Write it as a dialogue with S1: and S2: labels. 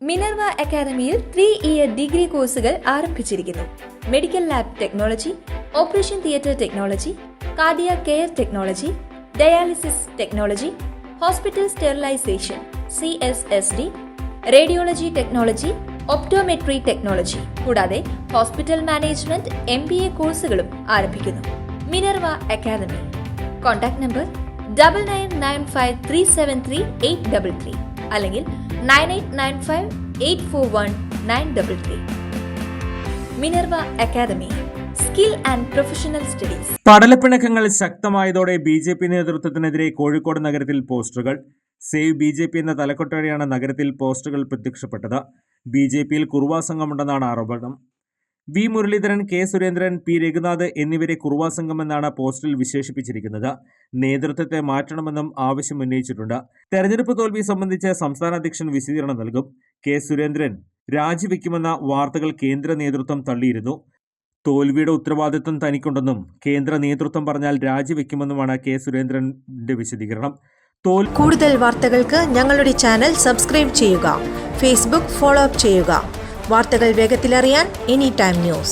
S1: Minerva അക്കാദമിയിൽ 3-ഇയർ degree കോഴ്സുകൾ ആരംഭിച്ചിരിക്കുന്നു. Medical lab technology, operation theatre technology, cardiac care technology, dialysis technology, hospital sterilisation (CSSD), radiology technology, optometry technology കൂടാതെ hospital management MBA കോഴ്സുകളും ആരംഭിക്കുന്നു. Minerva academy. Contact number 9995373833 അല്ലെങ്കിൽ 9895841933. Minerva academy, skill and professional studies.
S2: പടലപ്പിണക്കങ്ങൾ ശക്തമായതോടെ BJP നേതൃത്വത്തിനെതിരെ Kozhikode നഗരത്തിൽ പോസ്റ്ററുകൾ. Save BJP എന്ന തലക്കെട്ടോടെയാണ് നഗരത്തിൽ പോസ്റ്ററുകൾ പ്രത്യക്ഷപ്പെട്ടത്. BJPയിൽ കുറുവാ സംഘമുണ്ടെന്നാണ് ആരോപണം. V Muraleedharan, K Surendran, P Raghunath എന്നിവരെ കുറുവാ സംഘമെന്നാണ് പോസ്റ്ററിൽ വിശേഷിപ്പിച്ചിരിക്കുന്നത്. നേതൃത്വത്തെ മാറ്റണമെന്നും ആവശ്യം ഉന്നയിച്ചിട്ടുണ്ട്. തെരഞ്ഞെടുപ്പ് തോൽവി സംബന്ധിച്ച് സംസ്ഥാന അധ്യക്ഷൻ വിശദീകരണം നൽകും. K സുരേന്ദ്രൻ രാജിവെക്കുമെന്ന വാർത്തകൾ കേന്ദ്ര നേതൃത്വം തള്ളിയിരുന്നു. തോൽവിയുടെ ഉത്തരവാദിത്വം തനിക്കുണ്ടെന്നും കേന്ദ്ര നേതൃത്വം പറഞ്ഞാൽ രാജിവെക്കുമെന്നുമാണ് K സുരേന്ദ്രന്റെ വിശദീകരണം.
S3: കൂടുതൽ വാർത്തകൾക്ക് ഞങ്ങളുടെ ചാനൽ സബ്സ്ക്രൈബ് ചെയ്യുക. ഫേസ്ബുക്ക് ഫോളോ അപ്പ് ചെയ്യുക. വാർത്തകൾ വേഗത്തിലറിയാൻ Anytime News.